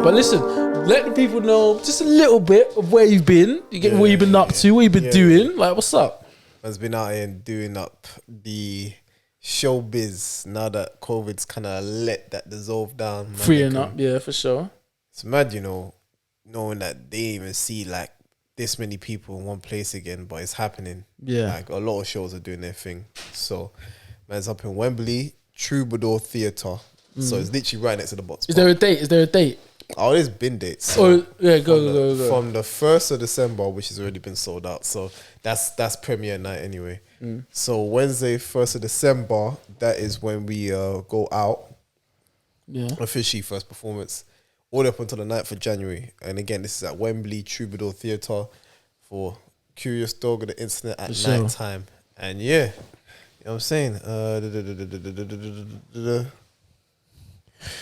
But listen, let the people know just a little bit of where you've been. You get what you've been up to, what you've been doing. Like, what's up? I've been out here doing up the showbiz now that COVID's kind of let that dissolve down. Freeing up, yeah, for sure. It's mad, you know, knowing that they even see like this many people in one place again, but it's happening. Yeah. Like a lot of shows are doing their thing. So, man's up in Wembley, Troubadour Theatre. So it's literally right next to the box. Is there a date? Oh, there's been dates. So go. From the 1st of December, which has already been sold out. So that's premiere night anyway. So Wednesday, 1st of December, that is when we go out. Yeah. Officially first performance. All the way up until the 9th of January. And again, this is at Wembley Troubadour Theatre for Curious Dog of the Internet at night time. And yeah, you know what I'm saying?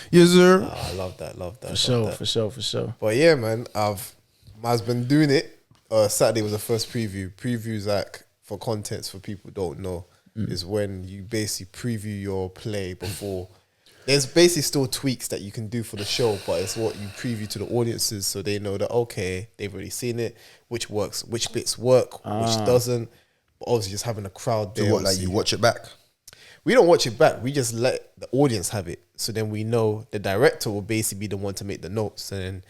Yes, sir. I love that. For sure. But yeah, man, I've been doing it. Saturday was the first preview. Previews, like, for contents for people who don't know, is when you basically preview your play before. There's basically still tweaks that you can do for the show, but it's what you preview to the audiences so they know that, okay, they've already seen it, which works, which bits work, which doesn't. But obviously just having a crowd there. So what, like you watch it back? We don't watch it back. We just let the audience have it. So then we know the director will basically be the one to make the notes. And then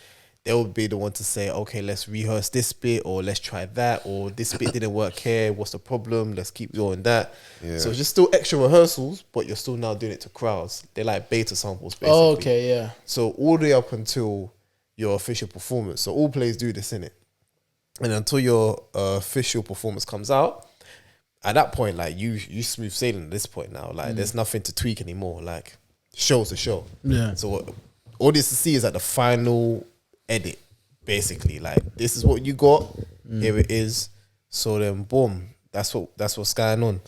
they'll be the one to say, okay, let's rehearse this bit, or let's try that, or this bit didn't work here. What's the problem? Let's keep doing that. Yeah. So it's just still extra rehearsals, but you're still now doing it to crowds. They're like beta samples, basically. Oh, okay, yeah. So all the way up until your official performance. So all plays do this, innit? And until your official performance comes out, at that point, like, you smooth sailing at this point now. Like, there's nothing to tweak anymore. Like, show's a show. Yeah. So what audience to see is like the final edit, basically. Like, this is what you got. Here it is. So then, boom. That's what's going on.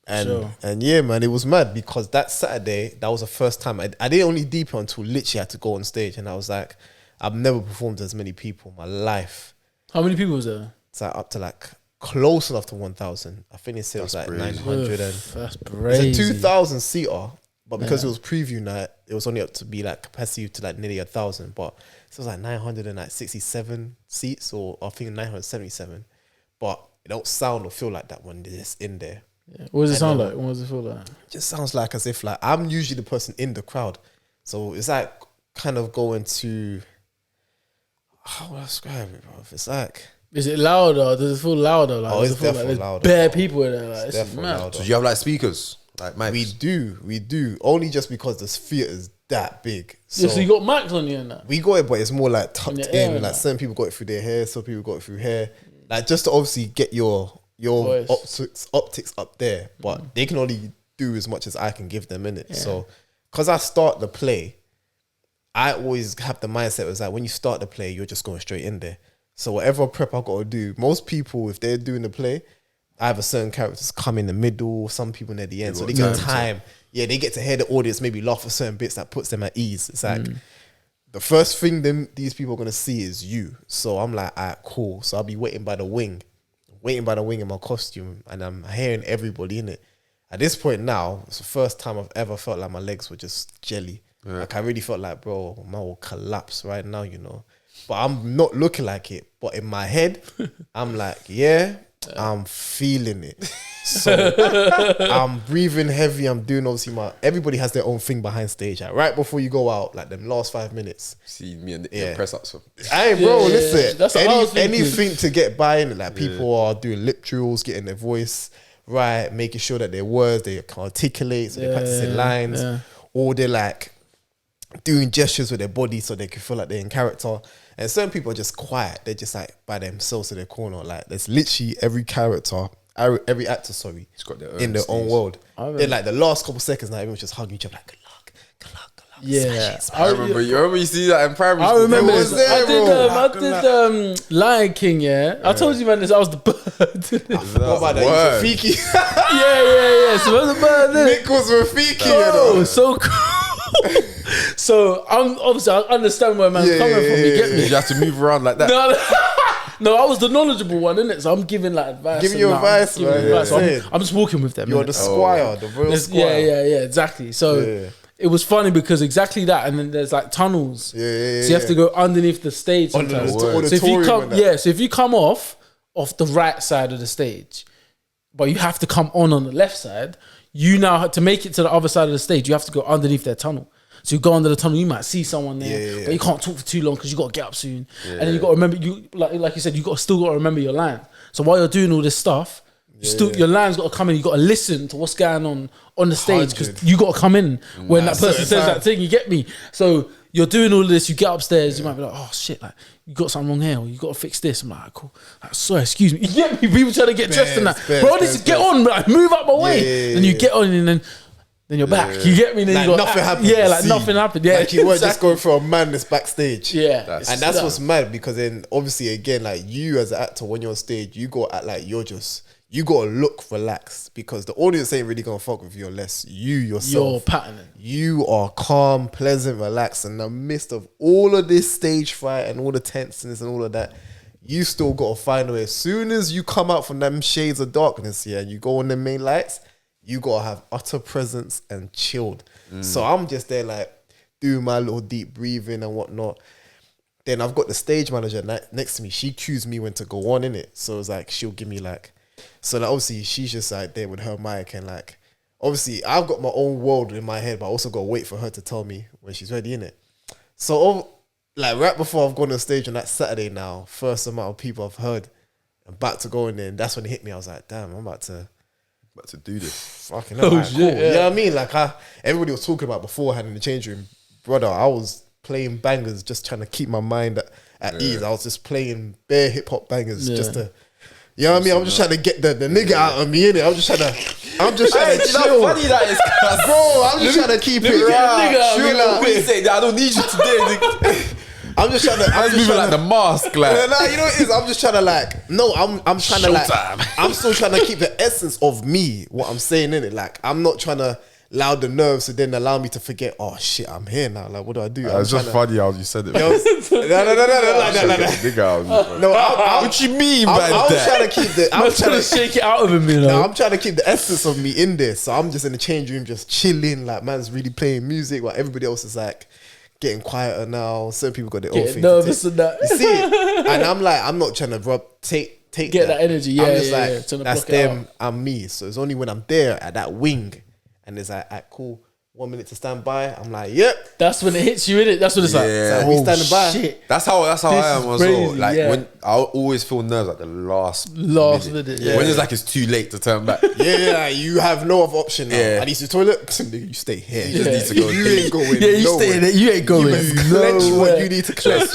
And yeah, man, it was mad because that Saturday, that was the first time I didn't only deep until literally I had to go on stage, and I was like, I've never performed as many people in my life. How many people was there? It's like up to like close enough to 1,000. I think they said it was like 900. That's crazy. It's a 2,000 seater, but because it was preview night, it was only up to be like capacity to like nearly 1,000. But it was like 967 seats, or I think 977. But it don't sound or feel like that when it's in there. Yeah. What does it sound like? What does it feel like? It just sounds like as if like I'm usually the person in the crowd, so it's like kind of going to, how would I describe it, bro? It's like. Is it louder? Does it feel louder? Like, it's definitely like louder. Bare people in there. Like, it's definitely mad. louder. So do you have like speakers? Like mics? We do. Only just because the theatre's that big. So you got mics on you and that? We got it, but it's more like tucked in. Like, that. some people got it through their hair, some people got it through hair. Like, just to obviously get your optics up there. But they can only do as much as I can give them in it. Yeah. So, because I start the play, I always have the mindset was like, when you start the play, you're just going straight in there. So whatever prep I got to do, most people, if they're doing the play, I have a certain characters come in the middle, some people near the end. So they get time. Yeah, they get to hear the audience maybe laugh at certain bits that puts them at ease. It's like, the first thing these people are going to see is you. So I'm like, all right, cool. So I'll be waiting by the wing in my costume, and I'm hearing everybody in it. At this point now, it's the first time I've ever felt like my legs were just jelly. Yeah. Like, I really felt like, bro, my will collapse right now, you know. But I'm not looking like it. But in my head, I'm like, I'm feeling it. So I'm breathing heavy. I'm doing obviously everybody has their own thing behind stage. Like, right before you go out, like them last 5 minutes. See me and the press ups. Hey, bro, listen. That's anything to get by in. Like, people are doing lip drills, getting their voice right, making sure that their words, they can articulate, so they're practicing lines. Yeah. Or they're like doing gestures with their body so they can feel like they're in character. And certain people are just quiet. They're just like by themselves in their corner. Like, there's literally every actor, it's got their own in their own world. Then like the last couple seconds now, everyone's just hugging each other like, good luck. Yeah. I remember you see that in primary school. I remember this. I did Lion King, yeah. I told you, man, I was the bird. What about that? Rafiki? Yeah. So I was the bird. Nick was Rafiki. Oh, so cool. So I understand where man's coming from. You get me? You have to move around like that. No, I was the knowledgeable one, innit? So I'm giving like advice. Giving you advice, man. So I'm just walking with them. You're the squire, the royal squire. Yeah, exactly. So it was funny because exactly that, and then there's like tunnels. Yeah. So you have to go underneath the stage sometimes. So if you come, so if you come off the right side of the stage, but you have to come on the left side, you now to make it to the other side of the stage, you have to go underneath their tunnel. So you go under the tunnel, you might see someone there, but you can't talk for too long because you got to get up soon. And then you got to remember, like you said, you still got to remember your line. So while you're doing all this stuff, your line's got to come in. You got to listen to what's going on the stage because you got to come in when that person says that thing. You get me? So you're doing all this. You get upstairs. You might be like, oh shit, like you got something wrong here, or you got to fix this. I'm like, cool. Like, sorry, excuse me. You get me? People trying to get dressed in that. Bro, I need to get on. Like, move up my way. Then you get on, and then you're back. You get me? Then like you got nothing happened. Yeah, like nothing happened. Yeah, like you weren't just going for a madness backstage. Yeah, and that's what's mad because then obviously again, like you as an actor when you're on stage, you got to act like you got to look relaxed because the audience ain't really gonna fuck with you unless you yourself. You're patterning. You are calm, pleasant, relaxed in the midst of all of this stage fright and all the tenseness and all of that. You still got to find a way. As soon as you come out from them shades of darkness here and you go on the main lights, you gotta have utter presence and chilled. So I'm just there like doing my little deep breathing and whatnot. Then I've got the stage manager next to me. She cues me when to go on in it. So it's like she'll give me like, so like obviously she's just like there with her mic and like obviously I've got my own world in my head, but I also gotta wait for her to tell me when she's ready in it. So like right before I've gone on stage on that Saturday now, first amount of people I've heard, I'm about to go in there, and that's when it hit me. I was like, damn, I'm about to do this. Fucking hell, like, cool. Yeah. You know what I mean? Like everybody was talking about beforehand in the change room, brother. I was playing bangers, just trying to keep my mind at ease. I was just playing bare hip hop bangers, just to, you know what I mean? I'm just trying to get the nigga out of me innit. I'm just trying to chill. Funny that is, bro. I'm just trying to keep it real. I don't need you today. I'm just trying to. I'm moving like the mask, like. Nah, you know what it is? I'm just trying to like. No, I'm trying to like. I'm still trying to keep the essence of me. What I'm saying in it, like I'm not trying to allow the nerves to then allow me to forget. Oh shit, I'm here now. Like what do I do? It's just funny how you said it. No. What you mean by that? I'm trying to keep the. I'm trying to shake it out of him. You know. No, I'm trying to keep the essence of me in there. So I'm just in the change room, just chilling. Like man's really playing music, while everybody else is like getting quieter now. Certain people got their own thing. Nervous and that. You see it? And I'm like, I'm not trying to take get that energy. Yeah, I'm just like, that's them, I'm me. So it's only when I'm there at that wing and it's like, cool, 1 minute to stand by. I'm like, yep. That's when it hits you, innit? That's when it's like, we standing by. Shit. That's how I am as well. Like when I always feel nerves at the last minute. Yeah. When it's like it's too late to turn back. Like, you have no other option now. I need to the toilet. You stay here. You just need to go. You ain't going. Yeah, you stay there. You ain't going. You clench what you need to clench.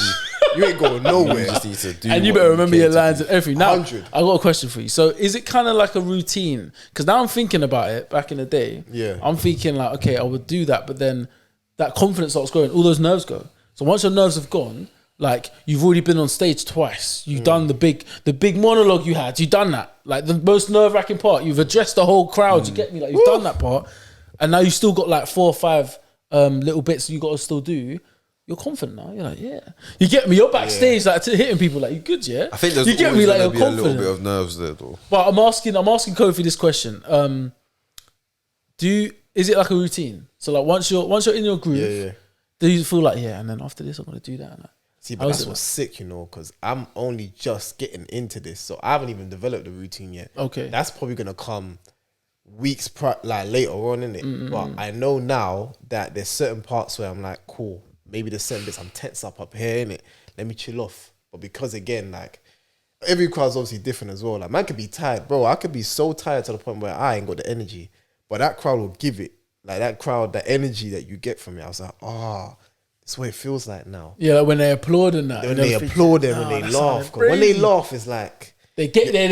You ain't going nowhere. You just need to do. And you better remember your lines and everything. Now, I got a question for you. So, is it kind of like a routine? Because now I'm thinking about it. Back in the day, I'm thinking like, okay, I would do that, but then that confidence starts growing. All those nerves go. So once your nerves have gone, like you've already been on stage twice. You've done the big monologue you had. You've done that. Like the most nerve-wracking part. You've addressed the whole crowd. You get me? Like you've done that part, and now you still got like 4 or 5 little bits you got to still do. You're confident now. You're like, yeah. You get me? You're backstage, like hitting people, like you good, yeah. I think there's you get always me, like gonna you're be confident. a little bit of nerves there, though. But I'm asking Kofi this question. Is it like a routine? So like once you're in your groove, do you feel like and then after this I'm gonna do that? And see, but that's what's sick, you know, because I'm only just getting into this, so I haven't even developed the routine yet. Okay, that's probably gonna come weeks like later on in it. But I know now that there's certain parts where I'm like, cool. Maybe there's certain bits I'm tense up here, innit? Let me chill off. But because again, like every crowd's obviously different as well. Like man could be tired, bro. I could be so tired to the point where I ain't got the energy, but that crowd will give it. Like that crowd, that energy that you get from it. I was like, that's what it feels like now. Yeah, like when they applaud and that. When they applaud and when they laugh. When they laugh, it's like they're eating it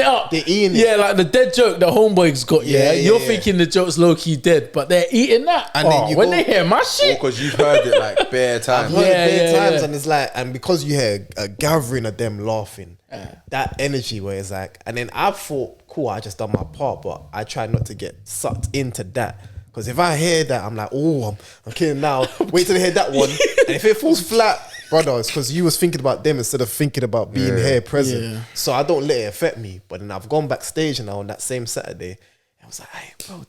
up. They're eating it. Yeah, like the dead joke that Homeboy's got. You're thinking the joke's low key dead, but they're eating that. And then when they hear my shit, because you've heard it like bare times. I've heard it bare times, and it's like, and because you hear a gathering of them laughing, that energy where it's like, and then I thought, cool, I just done my part, but I try not to get sucked into that. Because if I hear that, I'm like, I'm kidding now. Wait till I hear that one, and if it falls flat, brother, it's because you was thinking about them instead of thinking about being here present. So I don't let it affect me. But then I've gone backstage now on that same Saturday. I was like, hey, bro,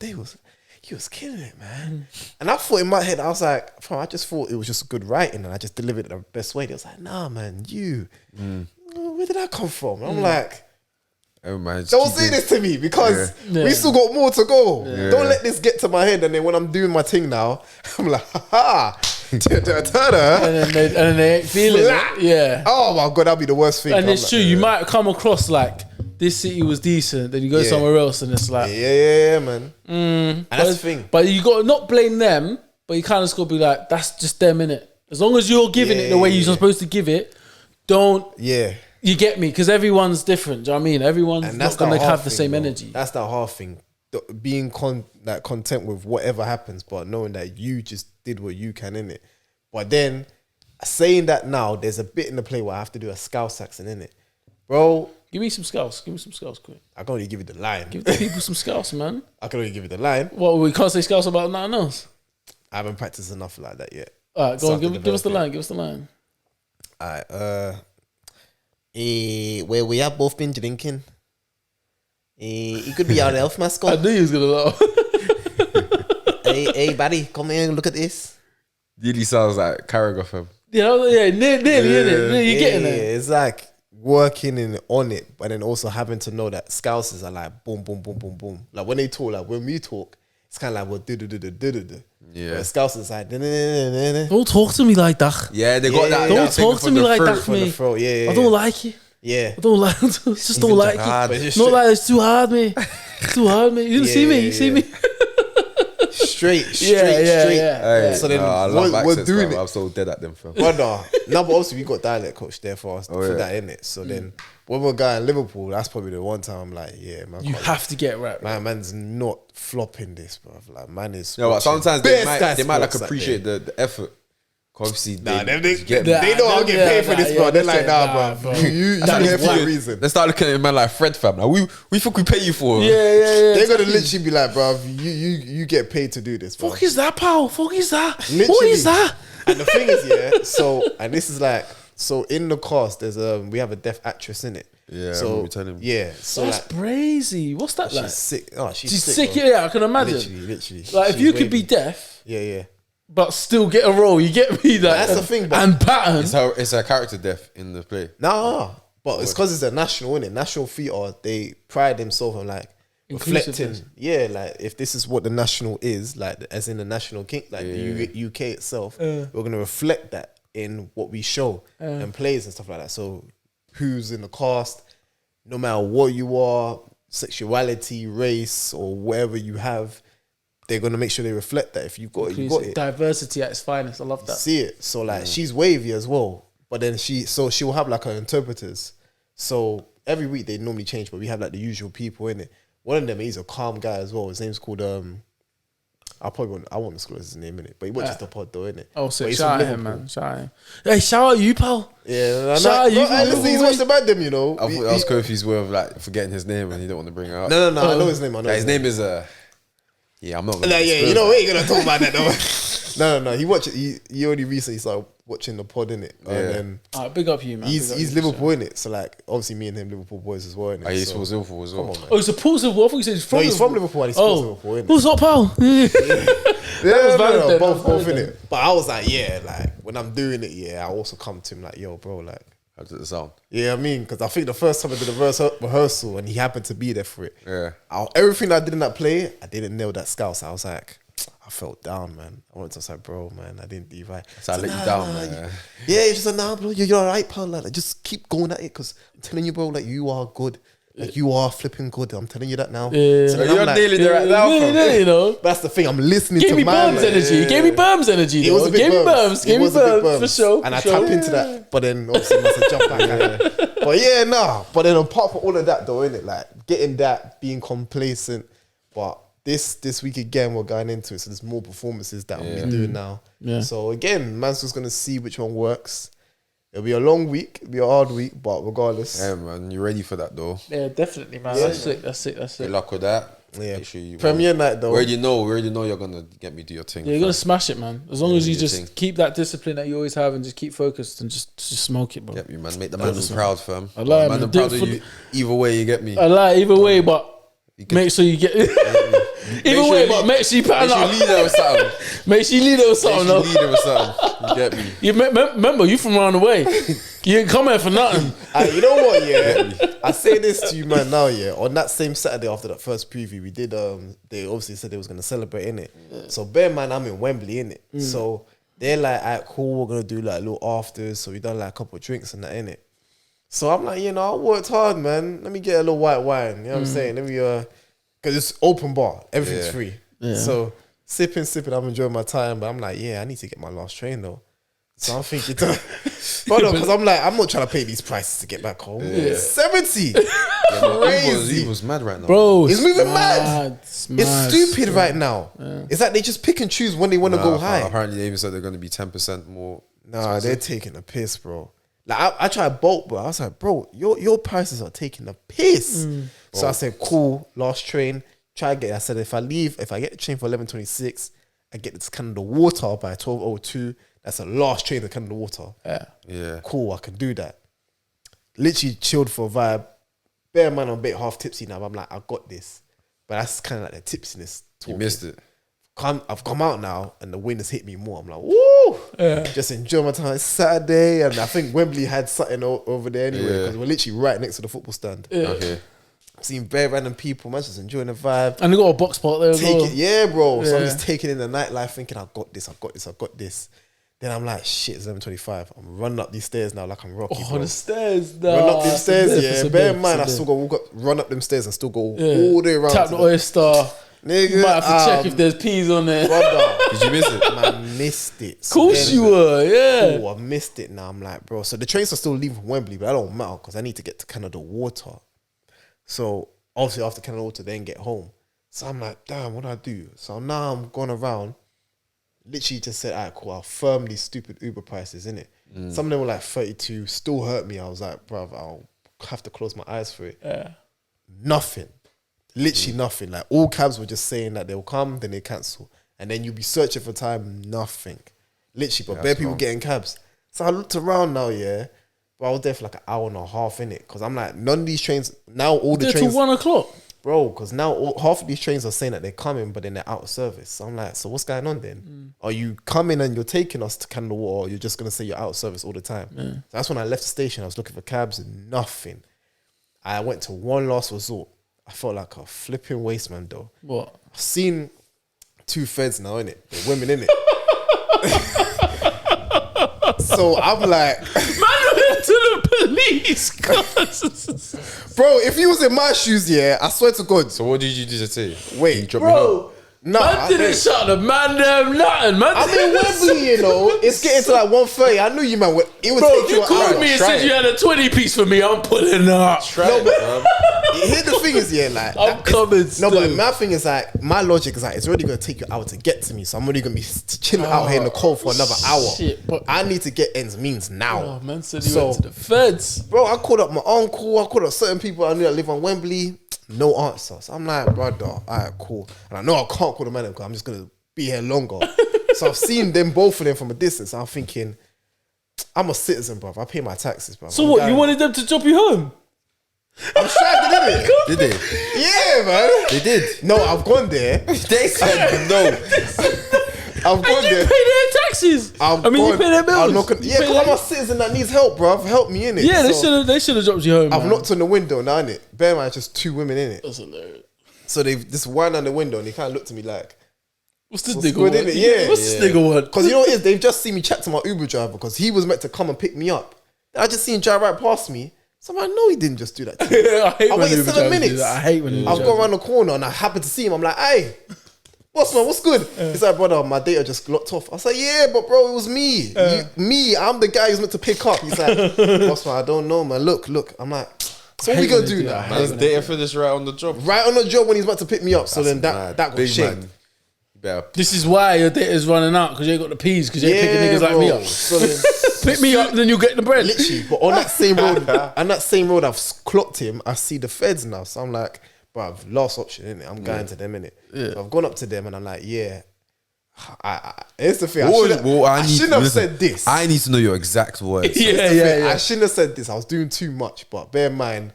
he was killing it, man. And I thought in my head, I was like, I just thought it was just good writing and I just delivered it the best way. They was like, nah, man, where did that come from? And I'm like, oh, man, don't say this to me because we still got more to go. Don't let this get to my head. And then when I'm doing my thing now, I'm like, ha. And then they ain't feeling it. Yeah. Oh my God, that'd be the worst thing. And it's true. You might come across like this city was decent, then you go somewhere else and it's like, yeah, man. And that's the thing. But you got to not blame them, but you kind of just got to be like, that's just them, innit? As long as you're giving it the way you're supposed to give it, don't. Yeah. You get me? Because everyone's different. Do you know what I mean? Everyone's not going to have the same energy. That's the hard thing. Being content with whatever happens, but knowing that you just did what you can in it. But then saying that now, there's a bit in the play where I have to do a scouse accent in it, bro. Give me some scouse. Give me some scouse, quick. I can only give you the line. Give the people some scouse, man. I can only give you the line. What, we can't say scouse about nothing else? I haven't practiced enough like that yet. All right, go on. Give us the line. Give us the line. All right. Where we have both been drinking. He could be our elf mascot. I knew he was gonna laugh. Hey, buddy, come here and look at this. Really sounds like Carragher of him. Nearly, innit? You're getting there. It's like working on it, but then also having to know that Scousers are like boom, boom, boom, boom, boom. Like when they talk, like when we talk, it's kind of like we'll do. Yeah. But Scousers like don't talk to me like that. Yeah, they got that. Don't talk to me like that, mate. I don't like it. Yeah, I don't like. Just don't like it. Not like it's too hard, mate. Too hard, mate. You didn't see me. You see me. Straight. Hey, so then we're doing it. I'm so dead at them, fam. But but obviously we got dialect coach there for us for that, innit? So then when we're going Liverpool, that's probably the one time I'm like, yeah, man. You have to get right. Man's not flopping this, bro. Like, man is. No, but sometimes they might like appreciate the effort. Obviously, they know I'll get paid for this, bro. They're like, nah, bro. You here for a reason. They start looking at a man like Fred, fam. Like, we think we pay you for. Yeah. They're gonna literally be like, bro, you get paid to do this, bro. Fuck is that, pal? Fuck is that? Literally. What is that? And the thing is, and this is like, so in the cast, there's we have a deaf actress in it. Yeah, so telling him. Yeah, so that's crazy. What's that like? She's sick. Oh, she's sick. Yeah, I can imagine. Literally. Like if you could be deaf. Yeah. But still get a role, you get me that. That's the thing, but and pattern. It's her character deaf in the play. Nah, but it's because it's a national, innit? National theatre, they pride themselves on like reflecting. Yeah, like if this is what the national is, like as in the national king, like the UK itself, we're gonna reflect that in what we show and plays and stuff like that. So who's in the cast, no matter what you are, sexuality, race, or whatever you have, they're gonna make sure they reflect that. If you've got it, you got it. Diversity at its finest. I love that. See it. So like she's wavy as well. But then she will have like her interpreters. So every week they normally change, but we have like the usual people in it. One of them, he's a calm guy as well. His name's called I won't disclose his name in it, but he watches the pod though, innit? Oh, so shout out him, man. Shout out him. Hey, shout out you, pal. Yeah, shout out you. Listen, he's watched about them, you know. I thought that was Kofi's way of like forgetting his name and he don't want to bring it up. No, I know his name. His name is yeah, I'm not gonna you know, we ain't gonna talk about that though. No. He only recently started watching the pod, innit? And then big up you, man. He's Liverpool, innit? So like obviously me and him Liverpool boys as well, innit? He supports Liverpool as well. Come on, man. Oh, he supports Liverpool. I thought you said he's from Liverpool. He's from Liverpool and he supports Liverpool, innit? Who's up, pal? Yeah, both innit? But I was like, like when I'm doing it, I also come to him like, yo, bro, like, how does it sound? Yeah, I mean, because I think the first time I did a rehearsal and he happened to be there for it. Yeah. Everything I did in that play, I didn't nail that scouse. I was like, I felt down, man. I wanted to say, bro, man, I didn't do right. So I let you down, man. Yeah, he just said, nah, bro, you're all right, pal. Like, just keep going at it because I'm telling you, bro, like, you are good. Like, you are flipping good. I'm telling you that now. Yeah. So you're like, nearly there right now, you know. That's the thing. I'm listening to my Berms energy. Gave me Berms energy. It was a big Berms. Gave me Berms for sure. And I tap into that, but then obviously I must have jumped back at it. But But then apart from all of that, though, innit, like getting that, being complacent. But this week again, we're going into it, so there's more performances that we'll be doing now. Yeah. So again, man's just gonna see which one works. It'll be a long week, it'll be a hard week, but regardless. Yeah, man, you ready for that though? Yeah, definitely, man. Yeah. That's it. Good luck with that. Yeah. Make sure you Premiere night though. We already know you're gonna get me do your thing. Yeah, you're gonna smash it, man. As long as you just keep that discipline that you always have and just keep focused and just smoke it, bro. Yep, you man. Make the man proud, fam. I lie, man. I'm proud of you. Either way, you get me. I lie, either way, but make sure you get Either way, but make sure you pattern up. Make sure you lead her with something. Make sure you lead her with something. Make sure you lead her with something. You get me? You remember, you from around the way. You didn't come here for nothing. You know what, yeah? I say this to you, man, now, yeah. On that same Saturday after that first preview, we did, they obviously said they was going to celebrate, innit? Yeah. So, bear in mind, I'm in Wembley, innit? So, they're like, alright, cool, we're going to do like a little afters. So, we done like a couple of drinks and that, innit? So, I'm like, you know, I worked hard, man. Let me get a little white wine. You know what I'm saying? Let me, because it's open bar. Everything's free. Yeah. So, sipping, I'm enjoying my time. But I'm like, yeah, I need to get my last train, though. So I'm thinking, because I'm like, I'm not trying to pay these prices to get back home. Yeah. 70, crazy. Uber's mad right now, bro. It's moving mad. It's stupid right now. Yeah. It's like they just pick and choose when they want to go high. Apparently, they even said they're going to be 10% more. Nah, they're taking the piss, bro. Like I tried Bolt, bro. I was like, bro, your prices are taking the piss. So I said, cool, last train. Try get. I said, if I get the train for 11:26, I get to Canada Water by 12:02. That's the last train to Canada Water. Yeah. Cool, I can do that. Literally chilled for a vibe. Bear in mind, I'm a bit half tipsy now, but I'm like, I got this. But that's kind of like the tipsiness talking. You missed it. I've come out now and the wind has hit me more. I'm like, woo! Yeah. Just enjoy my time. It's Saturday, and I think Wembley had something over there anyway, because we're literally right next to the football stand. Yeah. Okay. I've seen bare random people, man, just enjoying the vibe. And they got a box spot there as well. Yeah, bro. So I'm just taking in the nightlife, thinking, I got this. Then I'm like, shit, it's 11:25. I'm running up these stairs now like I'm Rocky. The stairs, nah. Run up them stairs, yeah. Bear in mind, I still got run up them stairs and still go all the way around. Tap the oyster. Nigga, you might have to check if there's peas on there. Brother, did you miss it? I missed it. Of course you were, yeah. Oh, I missed it now. I'm like, bro. So the trains are still leaving from Wembley, but that don't matter because I need to get to Canada Water. So obviously after Canada Water, then get home. So I'm like, damn, what do I do? So now I'm going around. Literally just said, alright, cool, I'll firm these stupid Uber prices, innit? Some of them were like 32, still hurt me. I was like, bruv, I'll have to close my eyes for it. Yeah. Nothing. Literally nothing. Like all cabs were just saying that they'll come, then they cancel. And then you'll be searching for time, nothing. Literally, but bare people getting cabs. So I looked around now, yeah. But I was there for like an hour and a half, innit? Because I'm like, none of these trains, now all the trains. Till 1 o'clock. Bro, because now half of these trains are saying that they're coming, but then they're out of service. So I'm like, so what's going on then? Are you coming and you're taking us to Canada Water, or you're just going to say you're out of service all the time? So that's when I left the station. I was looking for cabs and nothing. I went to one last resort. I felt like a flipping waste man, though. What? I've seen 2 feds now, innit? The women, innit? So I'm like... to the police, bro, if he was in my shoes, yeah, I swear to God. So what did you do to say? Wait, bro, man didn't shut the man them nothing, man. I'm in Wembley, you know. It's getting to like 1:30. I knew you, man. It would take you called me and said you had a 20 piece for me. I'm pulling up. Here's the thing is, yeah, like I'm coming. No, but my thing is like, my logic is like, it's already gonna take you an hour to get to me, so I'm only gonna be chilling out here in the cold for another hour. But I need to get ends means now. Oh, man said you went to the feds, bro. I called up my uncle. I called up certain people I knew that live on Wembley. No answer. So I'm like, brother, all right, cool. And I know I can't call the man because I'm just gonna be here longer. So I've seen them, both of them, from a distance. I'm thinking, I'm a citizen, bro. I pay my taxes, bro. So what? You wanted them to drop you home? I'm shagging, didn't it? Did they? Yeah, man. They did. No, I've gone there. They said no. I've gone there. You pay their taxes. You pay their bills. Because I'm a citizen that needs help, bro. Help me in it. Yeah, they should have dropped you home. I've knocked on the window now, innit? Bear in mind, just 2 women in it. That's hilarious. So they've just whined on the window and they kind of looked at me like, what's this nigga want? Yeah. What's this nigga want? Because you know what it is? They've just seen me chat to my Uber driver because he was meant to come and pick me up. I just seen him drive right past me. So I'm like, no, he didn't just do that to me. I waited 7 minutes. I hate when I've gone around the corner and I happened to see him. I'm like, hey, what's good? He's like, brother, my data just locked off. I was like, yeah, but bro, it was me. I'm the guy who's meant to pick up. He's like, boss man, I don't know, man. Look. I'm like, so what we gonna do now? Man's data finished right on the job. Right on the job when he's about to pick me up. So then that got shamed. This is why your data's running out, because you ain't got the peas, because you ain't picking niggas like me up. So then, pick me up, then you'll get the bread. Literally, but on that same road, I've clocked him. I see the feds now, so I'm like, bro, last option, innit? I'm going to them, innit? Yeah. So I've gone up to them and I'm like, yeah. Here's the thing. I shouldn't have said this. I need to know your exact words. Yeah. I shouldn't have said this. I was doing too much, but bear in mind,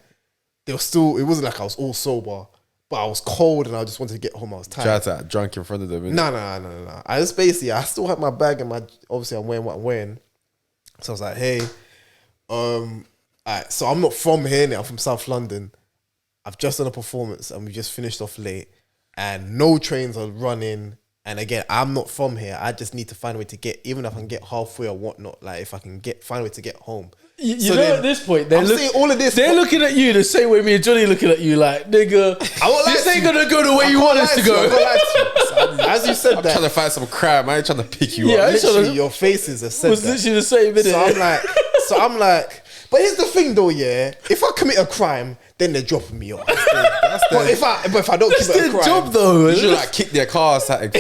they were still. It wasn't like I was all sober. but I was cold and I just wanted to get home. I was tired. Tried to act drunk in front of them. No. I still had my bag and obviously I'm wearing what I'm wearing. So I was like, hey, alright, so I'm not from here now, I'm from South London. I've just done a performance and we just finished off late and no trains are running. And again, I'm not from here. I just need to find a way to get, even if I can get halfway or whatnot, like if I can find a way to get home. You know, at this point, I'm saying all of this. They're looking at you the same way me and Jonny looking at you, like, nigga, this ain't gonna go the way you want us to go. As you said, I'm trying to find some crime. I ain't trying to pick you up. Literally, your faces are said was that. literally the same, innit? So I'm like, but here's the thing though, yeah. If I commit a crime, then they're dropping me off. But if I don't commit a crime, job though. You should like kick their car or something.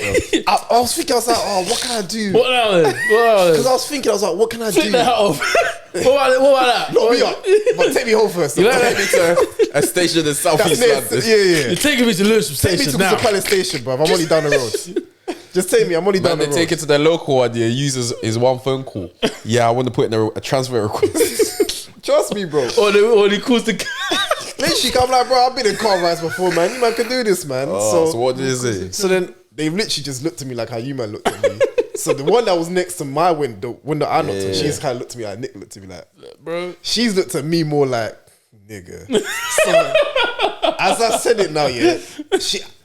I was thinking, I was like, oh, what can I do? What now then? Because I was thinking, I was like, what can I do? Flip the hat off. What about that? Lock me up, but take me home first. You like take me to a station in South East London. Yeah. You're taking me to Lewisham Take Station me to now. Palace Station, bro. I'm only down the road. Just take me. I'm only down the road. They take it to the local one. Yeah, uses is one phone call. Yeah, I want to put in a transfer request. Trust me, bro. Or he calls the. Literally, I'm like, bro, I've been in car rides before, man. You man can do this, man. So what did they say? So then they've literally just looked at me like how you man looked at me. So the one that was next to my window I knocked on, she's kind of looked at me like Nick looked at me like, bro. She's looked at me more like, nigga. So as I said it now, yeah.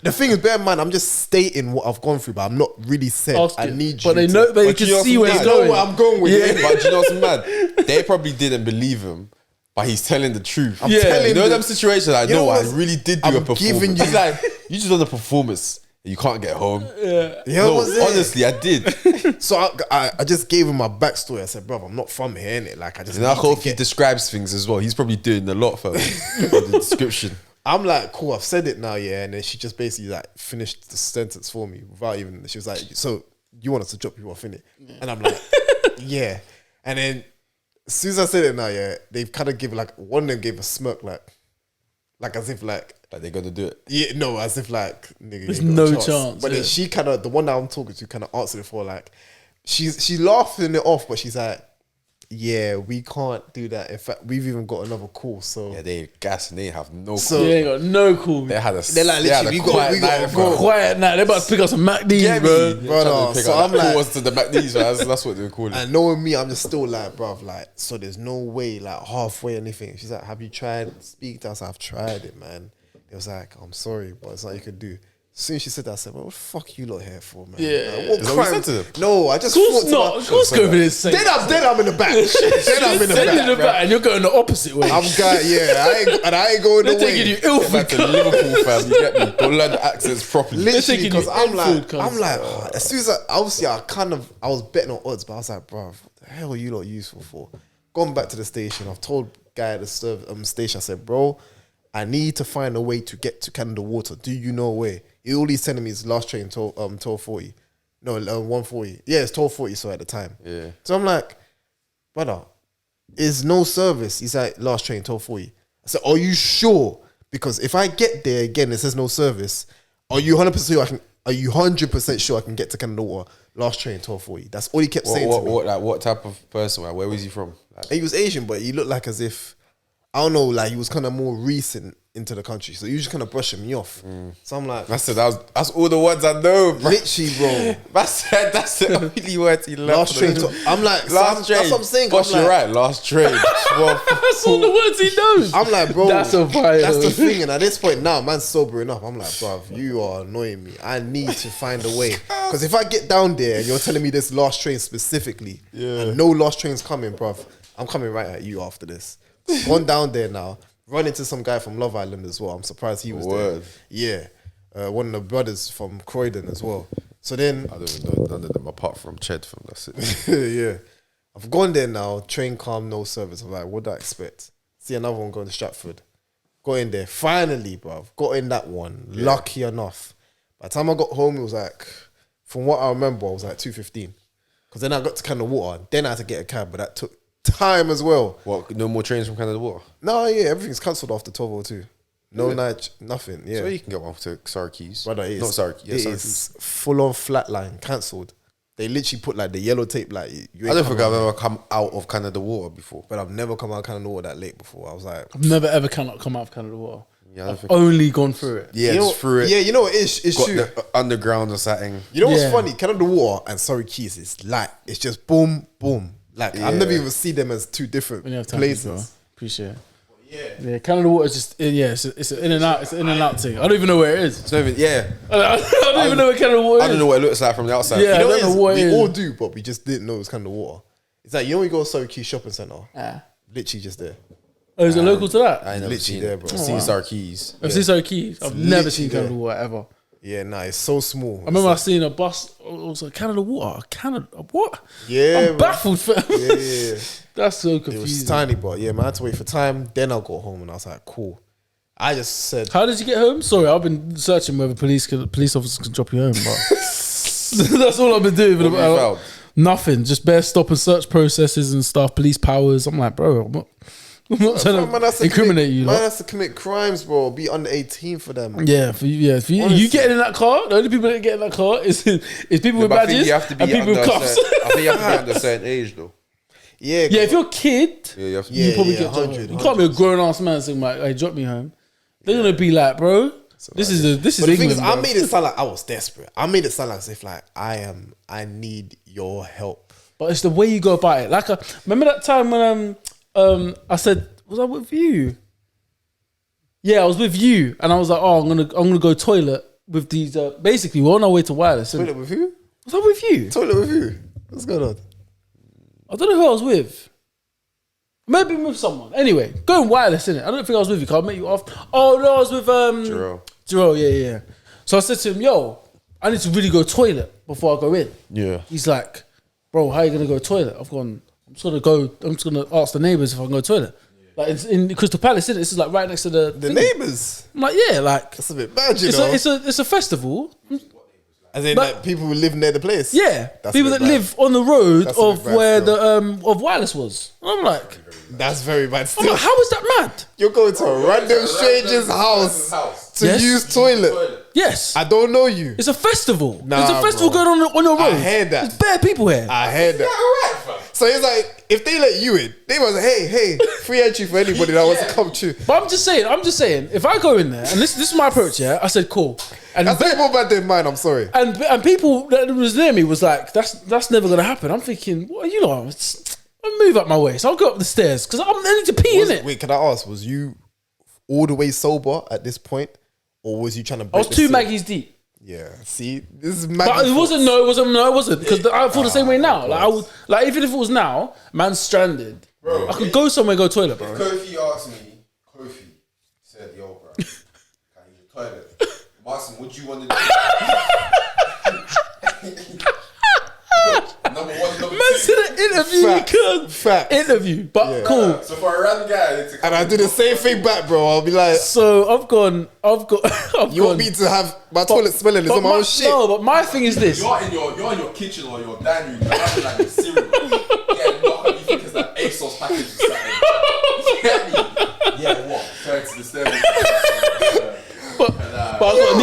The thing is, bear in mind, I'm just stating what I've gone through, but I'm not really saying I need you. But they know, they can see where he's going. Where I'm going with it. But do you know what's mad? They probably didn't believe him. But he's telling the truth. I'm telling you know them situations. I know I really did do a performance. Giving you, it's like you just done a performance. You can't get home. Yeah, no, honestly, I did. So I just gave him my backstory. I said, bro, I'm not from here, innit? Like I just. And I hope he describes things as well. He's probably doing a lot for the description. I'm like, cool, I've said it now, yeah. And then she just basically like finished the sentence for me without even. She was like, so you want us to drop you off, innit? And I'm like, yeah. And then as soon as I said it now, yeah, they've kind of given like one of them gave a smirk, like as if like they're gonna do it. Yeah, no, as if like nigga, there's no chance. But then she kind of the one that I'm talking to kind of answered it for like she's laughing it off, but she's like, yeah, we can't do that. In fact, we've even got another call. So yeah, they gas and they have no call. So they ain't got no call. They're like literally, we got quiet night. They're about to pick up some MacD's, bro. So I'm like, was to the MacD's, that's what they call it. And knowing me, I'm just still like, bruv, like, so there's no way, like halfway anything. She's like, have you tried speak to us? I've tried it, man. It was like, I'm sorry, but it's nothing you could do. As soon as she said that, I said, well, what the fuck you lot here for, man? Yeah. Like, what is that what you said to them? No, I just Of course not. Of course Kofi didn't say Then I'm in the back. Then I'm in the back. And you're going the opposite way. I'm going, yeah, I ain't going the way. They're taking you ill for to Liverpool, fam. You get me? Don't learn the accents properly. Literally, because I'm like, as soon as obviously I was betting on odds, but I was like, bro, what the hell are you lot useful for? Gone back to the station, I've told guy at the station, I said, bro, I need to find a way to get to Canada Water. Do you know a way? All he's telling me is last train 12:40. No, 1:40. Yeah, it's 12:40. So at the time, yeah. So I'm like, brother, is no service. He's like, last train 12:40. I said, are you sure? Because if I get there again, it says no service. Are you 100% sure Are you 100% sure I can get to Canada Water? Last train 12:40. That's all he kept saying to me. What type of person? Where was he from? He was Asian, but he looked like as if, I don't know, like he was kind of more recent into the country, so you just kind of brushing me off. So I'm like, that's all the words I know, bro. Literally, bro. That's the only words he learned. Last train. I'm like, last train. That's what I'm saying. Boss, you're right. Last train. That's all the words he knows. I'm like, bro. That's a violation. That's the thing. And at this point now, man's sobering up. I'm like, bruv, you are annoying me. I need to find a way. Because if I get down there and you're telling me this last train specifically, and no last train's coming, bruv, I'm coming right at you after this. Gone down there now. Run into some guy from Love Island as well. I'm surprised he was there. Yeah. One of the brothers from Croydon as well. So then I don't even know none of them apart from Ched from that's it. yeah. I've gone there now, train calm, no service. I'm like, what do I expect? See another one going to Stratford. Got in there. Finally, bruv. Got in that one. Yeah. Lucky enough. By the time I got home, it was like, from what I remember, I was like 2:15. Because then I got to Canada Water. Then I had to get a cab, but that took time as well. What? No more trains from Canada Water? No, yeah, everything's cancelled after 12:02. No night, nothing. Yeah, so you can get one to Surrey Keys. Brother, it is, not Surrey. Yeah, it is full on flatline, cancelled. They literally put like the yellow tape. Like I don't think I've ever come out of Canada Water before. But I've never come out of Canada Water that late before. I was like, I've never ever come out of Canada Water. Yeah, I've only gone through it. Yeah, just through it. Yeah, you know what? It's got true. The underground or something. You know what's funny? Canada Water and Surrey Quays is like, it's just boom, boom. Like, I've never even seen them as two different places. Appreciate it. Yeah, Canada Water is just it's an in and out. It's an in and out thing. I don't even know where it is. It's not even, I don't even know where Canada Water is. I don't know what it looks like from the outside. Yeah, You know I don't know what it we is. all do, but we just didn't know it was Canada Water. It's like, you know when you go to Surrey Quays Shopping Centre? Literally just there. Oh, is it local to that? I ain't never Literally seen there, it. bro. I've seen Surrey Quays. I've seen Surrey Quays. I've never seen literally Canada Water ever. Yeah, nah, it's so small. I remember I seen a bus. I was like, Canada Water? Canada what? Yeah, I'm baffled. Fam. Yeah. That's so It confusing. was tiny, but yeah, man, I had to wait for time. Then I'll go home, and I was like, cool. I just said, How did you get home? Sorry, I've been searching whether police officers can drop you home, but that's all I've been doing. What have you found? Nothing, just bare stop and search processes and stuff. Police powers. I'm like, bro, I'm not trying to incriminate you. Man has to commit crimes, bro. Be under 18 for them. Yeah, for you. You getting in that car. The only people that get in that car is people with badges you have to be and people with cuffs. I think you have to be under a certain age, though. Yeah, If you're a kid, Yeah, you have to. you probably get 100, dropped home. You can't be a grown ass man saying like, "Hey, drop me home." They're gonna be like, "Bro, this is But the England." thing is, I bro. made it sound like I was desperate. I made it sound like as if like I need your help. But it's the way you go about it. Like, remember that time when I said, "Was I with you?" Yeah, I was with you, and I was like, "Oh, I'm gonna go toilet with these." Basically, we're on our way to Wireless. Toilet with who? Was I with you? Toilet with who? What's going on? I don't know who I was with. Maybe with someone. Anyway, going Wireless, innit? I don't think I was with you. Cause I met you after. Oh no, I was with Jerome. Yeah. So I said to him, "Yo, I need to really go toilet before I go in." Yeah. He's like, "Bro, how you gonna go toilet?" I'm just gonna ask the neighbours if I can go toilet. Like it's in Crystal Palace, isn't it? This is like right next to the neighbours. I'm like, yeah, like That's a bit bad, you know. it's a festival. As in, like, people who live near the place. Yeah, That's people a bit that bad. live on the road That's a of bit bad where still. the of Wireless was. And I'm like, That's very bad. I'm Still, like, how is that mad? you're going to a random stranger's house to Yes. use toilet. Yes, I don't know you. it's a festival. Nah, There's a festival bro. going on your road. I heard that. There's bare people here. I heard that. So it's like, if they let you in, they was like, hey, free entry for anybody that wants to come to. But I'm just saying, if I go in there, and this is my approach, yeah, I said, cool. And That's a bit more bad than mine, I'm sorry. and people that was near me was like, that's never gonna happen. I'm thinking, well, you know, I'll move up my way, so I'll go up the stairs because I need to pee in it. Wait, can I ask, was you all the way sober at this point? Or was you trying to break I was the two seal? Maggies deep. Yeah, see, this is Maggie. But it wasn't because I feel the same way now. Like I would, like even if it was now, man's stranded. Bro, I could go somewhere and go toilet, bro. Kofi asked me, said, "Yo, bro, can I use your toilet?" Martin, what do you want to do? Number one, number Man said an interview, Facts. you could Facts. interview, but cool. So for a random guy, And I do the same thing back, bro. I'll be like, So I've got. you want me to have my toilet smelling as on my own shit? No, but my thing is this. you're in your kitchen or your dining room, you're having like a cereal. Yeah, knock on, you think it's like ASOS package or something. You get me? Yeah, what? Turn to the stairs. But I got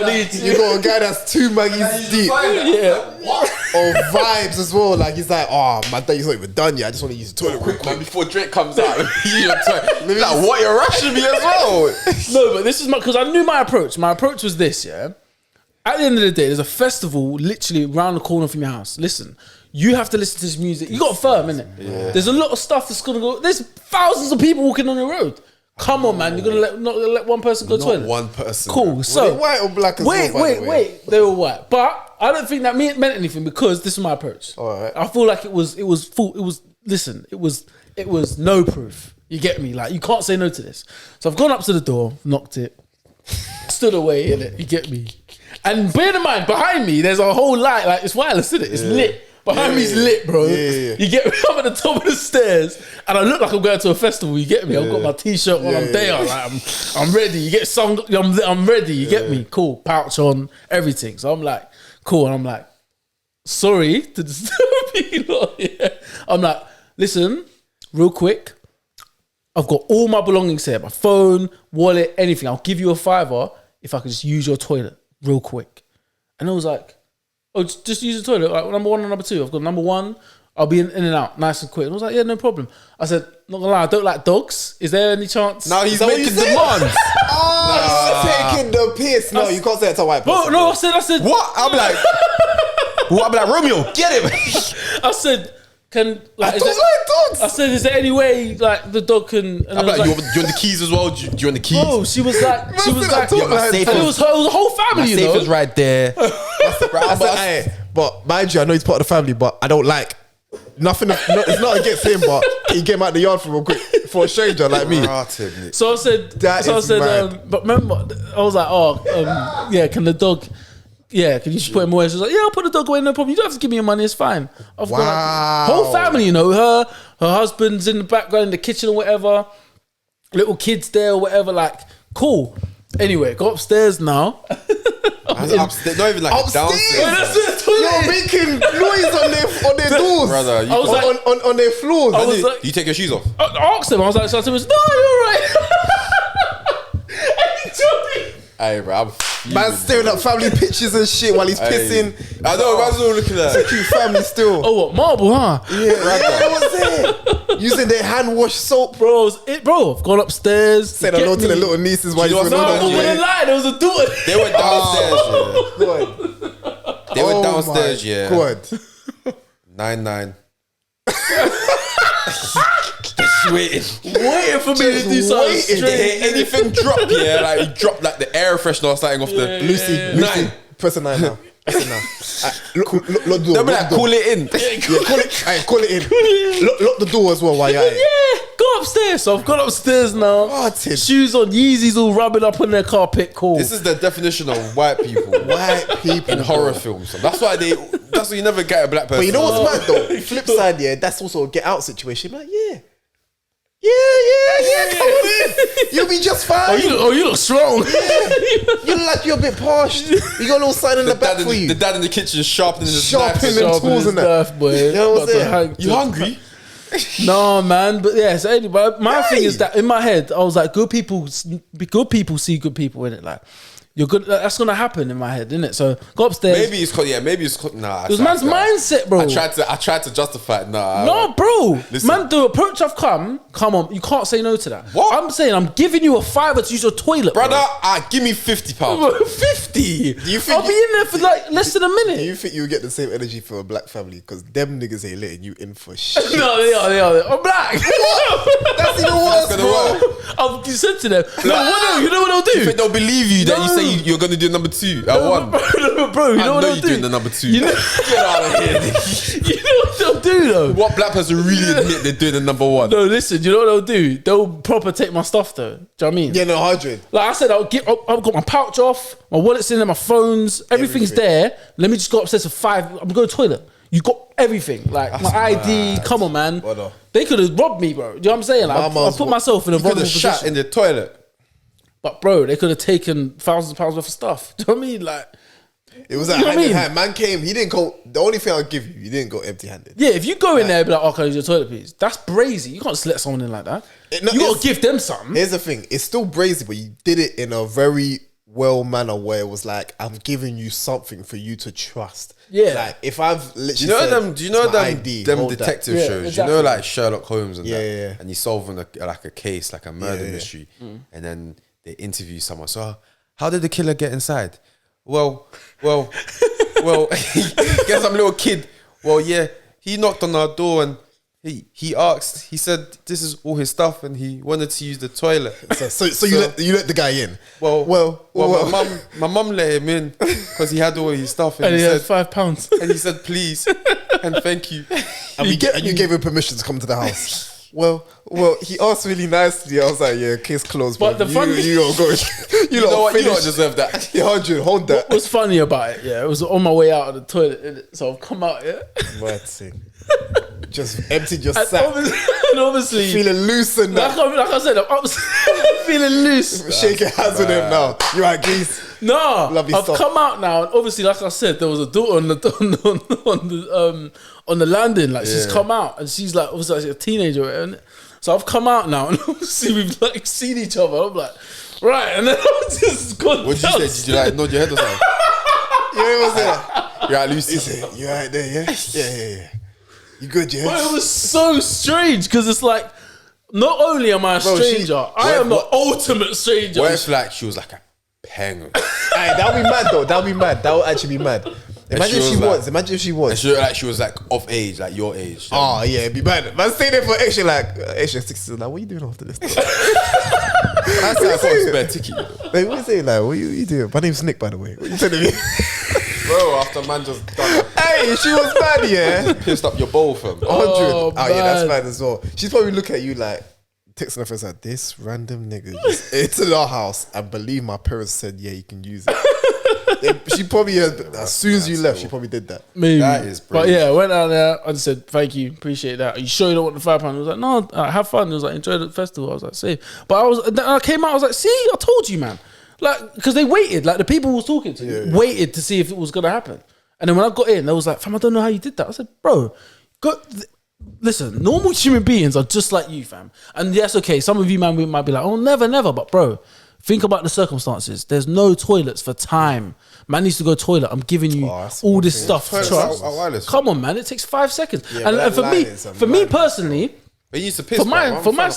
needs. You got a guy that's two Maggies deep. Yeah. What? Or vibes as well. Like, he's like, oh, my day's not even done yet. I just want to use the toilet real Man, quick. before Drake comes out, like, what, you're rushing me as well? No, but this is because I knew my approach. My approach was this, yeah. At the end of the day, there's a festival literally around the corner from your house. Listen, you have to listen to this music. You got a firm, innit? Yeah. There's a lot of stuff that's gonna go. There's thousands of people walking on your road. Come on, man. You're gonna not gonna let one person go to the toilet. One person. Cool. Bro. So Were they white or black as well, by the way? wait. They were white, but I don't think that meant anything because this is my approach. All right. I feel like it was full. It was listen. It was no proof. You get me? Like you can't say no to this. So I've gone up to the door, knocked it, stood away in it. You get me? And bear in mind, behind me, there's a whole light. Like it's wireless, isn't it? It's lit. Behind me's lit, bro. Yeah. You get me? I'm at the top of the stairs, and I look like I'm going to a festival. You get me? I've got my t-shirt on. I'm there. Like, I'm ready. You get some. I'm ready. You get me? Cool. Pouch on, everything. So I'm like, cool. And I'm like, sorry to disturb you. Yeah. I'm like, listen, real quick. I've got all my belongings here, my phone, wallet, anything. I'll give you a $5 if I could just use your toilet real quick. And I was like, oh, just use the toilet. Like, number one and number two. I've got number one. I'll be in and out nice and quick. And I was like, yeah, no problem. I said, not gonna lie, I don't like dogs. Is there any chance? Now he's that what you making said? demands. taking the piss. No, you can't say it to a white person. No, I said. What? I'm like, Romeo, get him. I said, can like? I don't like dogs. I said, is there any way like the dog can? And I'm like, you want the keys as well? Do you want the keys? Oh, she was like, Yeah, my safe it was a whole family. My You safe know, is right there. But mind you, I know he's part of the family, but I don't like nothing. It's not against him, but he came out the yard for a stranger like me. So I said, but remember, I was like, yeah, can the dog? Yeah, can you just put him away? She was like, yeah, I'll put the dog away, no problem. You don't have to give me your money, it's fine. I've got like, whole family, you know, her husband's in the background in the kitchen or whatever, little kids there or whatever, like, cool. Anyway, go upstairs now. Upstairs, not even like downstairs. You're making noise on their doors. Brother, I was like, on their floors. I was like, you take your shoes off? I asked him, I was like, no, you're right. Hey, bro, man staring at family pictures and shit while he's pissing. I know, man's all looking at it's a cute family still. Oh, what, marble, huh? Yeah, what was it? Using their hand wash soap. Bro, I've gone upstairs. Said hello to the little nieces while he's No, I wouldn't lie, there was a daughter. They went downstairs, They went downstairs, God. 9-9. Waiting for me to do something strange. Anything drop, like he dropped like the air freshener or something off the Lucy, 9. Press a 9 now. Press it now. Lock the door. They'll be like, call it in. Call it in. Lock the door as well while you're at it. Yeah, go upstairs. So I've gone upstairs now. Oh, shoes on, Yeezys all rubbing up on their carpet. Cool. This is the definition of white people. In horror films. That's why you never get a black person. But you know what's mad though? Flip side, that's also a get out situation. Like, yeah, come on in. You'll be just fine. You look strong. Yeah. You look like you're a bit parched. You got a little sign in the back for you. The dad in the kitchen sharpening his tools and that. Boy. You know what I'm saying? You hungry? No, man. But yeah, so anyway, my thing is that in my head, I was like, good people see good people in it. Like, you're good. That's gonna happen in my head, isn't it? So go upstairs. Maybe it's nah. It was man's mindset, bro. I tried to justify it. Nah, no, bro. Listen. Man, the approach I've come on. You can't say no to that. What? I'm saying, I'm giving you a $5 to use your toilet, brother. Give me £50. 50. Do you think I'll be in there for like less than a minute. Do you think you'll get the same energy for a black family? Because them niggas ain't letting you in for shit. No, they are. I'm black. That's even worse, bro. I've said to them, you know what they'll do? You think they'll believe you that you say you're gonna do number 2 at 1? Bro, you know what they'll do? You're doing the number 2. You know, Get out of here. You know what they'll do though? What black person really admit they're doing the number 1? No, listen. You know what they'll do? They'll proper take my stuff though. Do you know what I mean? Yeah, no, 100. Like I said, I've got my pouch off, my wallet's in there, my phones, everything's there. Let me just go upstairs for 5. I'm going to the toilet. You got everything, like that's my ID. Come on, man. They could have robbed me, bro. Do you know what I'm saying? Like, I put myself in a vulnerable position. Shot in the toilet. But bro, they could have taken thousands of pounds worth of stuff. Do you know what I mean? Like, it was like hand in hand. Man came, he didn't go. The only thing I'll give you, he didn't go empty-handed. Yeah, if you go in there and be like, "Oh, can I use your toilet, please?" That's brazy. You can't just let someone in like that. You gotta give them something. Here's the thing: it's still brazy, but you did it in a very well manner where it was like, "I'm giving you something for you to trust." Yeah, like if I've literally do you know them detective shows? Exactly. You know, like Sherlock Holmes and that, and you solving a case, like a murder mystery, and then they interview someone. So, how did the killer get inside? Well, get some little kid. Well, yeah, he knocked on our door and he asked. He said this is all his stuff and he wanted to use the toilet. So you let the guy in? Well, my mum let him in because he had all his stuff and he said had £5 and he said please and thank you. And you gave him permission to come to the house. Well, he asked really nicely. I was like, yeah, case closed. But the funny, you don't go. You don't deserve that. Yeah, 100, hold that. What was funny about it? Yeah, it was on my way out of the toilet, so I've come out. Yeah, mad thing. Just emptied your sack. And obviously feeling loose and that. Like I said, I'm feeling loose. Shaking hands with him now. You right, geese? No, lovely I've stuff. come out now, and obviously, like I said, there was a daughter on the landing. Like she's come out, and she's like obviously like a teenager, right? So I've come out now, and obviously we've like seen each other. I'm like, right, and then I'm just gone. What did you say? Did you like nod your head or something? Yeah, what was that? You're right, Lucy. You right there? Yeah. You good? Yeah. But it was so strange because it's like Not only am I a stranger, I am the ultimate stranger. What if like she was like a penguin? Hey, that would be mad though. That would be mad. That would actually be mad. Imagine if she was. Imagine if she was. And she looked like she was like of age, like your age. Oh yeah, it'd be mad. Man, stay there for extra like extra 60. Like, what are you doing after this? That's like a spare ticket. Wait, what are you saying? Like, what are you doing? My name's Nick, by the way. What are you telling me? Bro, after man just done it. Hey, she was mad, yeah. Pissed up your bowl, fam. 100. Oh yeah, that's mad as well. She's probably looking at you like texting her friends like, this random nigga just entered our house and believe my parents said, yeah, you can use it. She probably as soon as you left, she probably did that. Maybe. That is brilliant. But yeah, I went out there and said, thank you, appreciate that. Are you sure you don't want the £5? He was like, no, have fun. He was like, enjoy the festival. I was like, safe. But I came out, I was like, see, I told you, man. Like, because they waited, like the people who was talking to waited to see if it was going to happen. And then when I got in, they was like, fam, I don't know how you did that. I said, bro, listen, normal human beings are just like you, fam. And yes, okay, some of you, man, might be like, oh, never. But bro, think about the circumstances. There's no toilets for time. Man needs to go toilet. I'm giving you all this stuff. Trust. Come on, man. It takes 5 seconds. Yeah, and for me personally, for my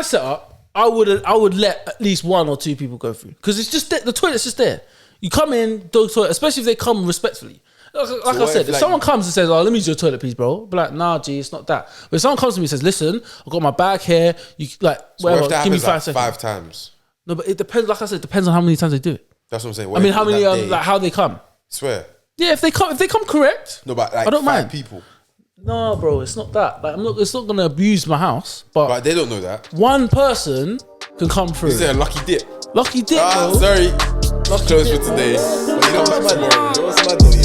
setup, I would let at least 1 or 2 people go through because it's just the toilet's just there. You come in, go to the toilet, especially if they come respectfully. Like I said, if someone comes and says, "Oh, let me use your toilet, please, bro," I'll be like, "Nah, G, it's not that." But if someone comes to me and says, "Listen, I've got my bag here. You like whatever. Give me 5 seconds." 5 times. No, but it depends. Like I said, it depends on how many times they do it. That's what I'm saying. I mean, how many like how they come? Swear. Yeah, if they come correct. No, but like I don't 5 mind. people. No, bro, it's not that. Like it's not gonna abuse my house. But they don't know that. One person can come through. Is it a lucky dip? Lucky dip, bro. Sorry. Lucky Close dip, for today. But you know what's mad though?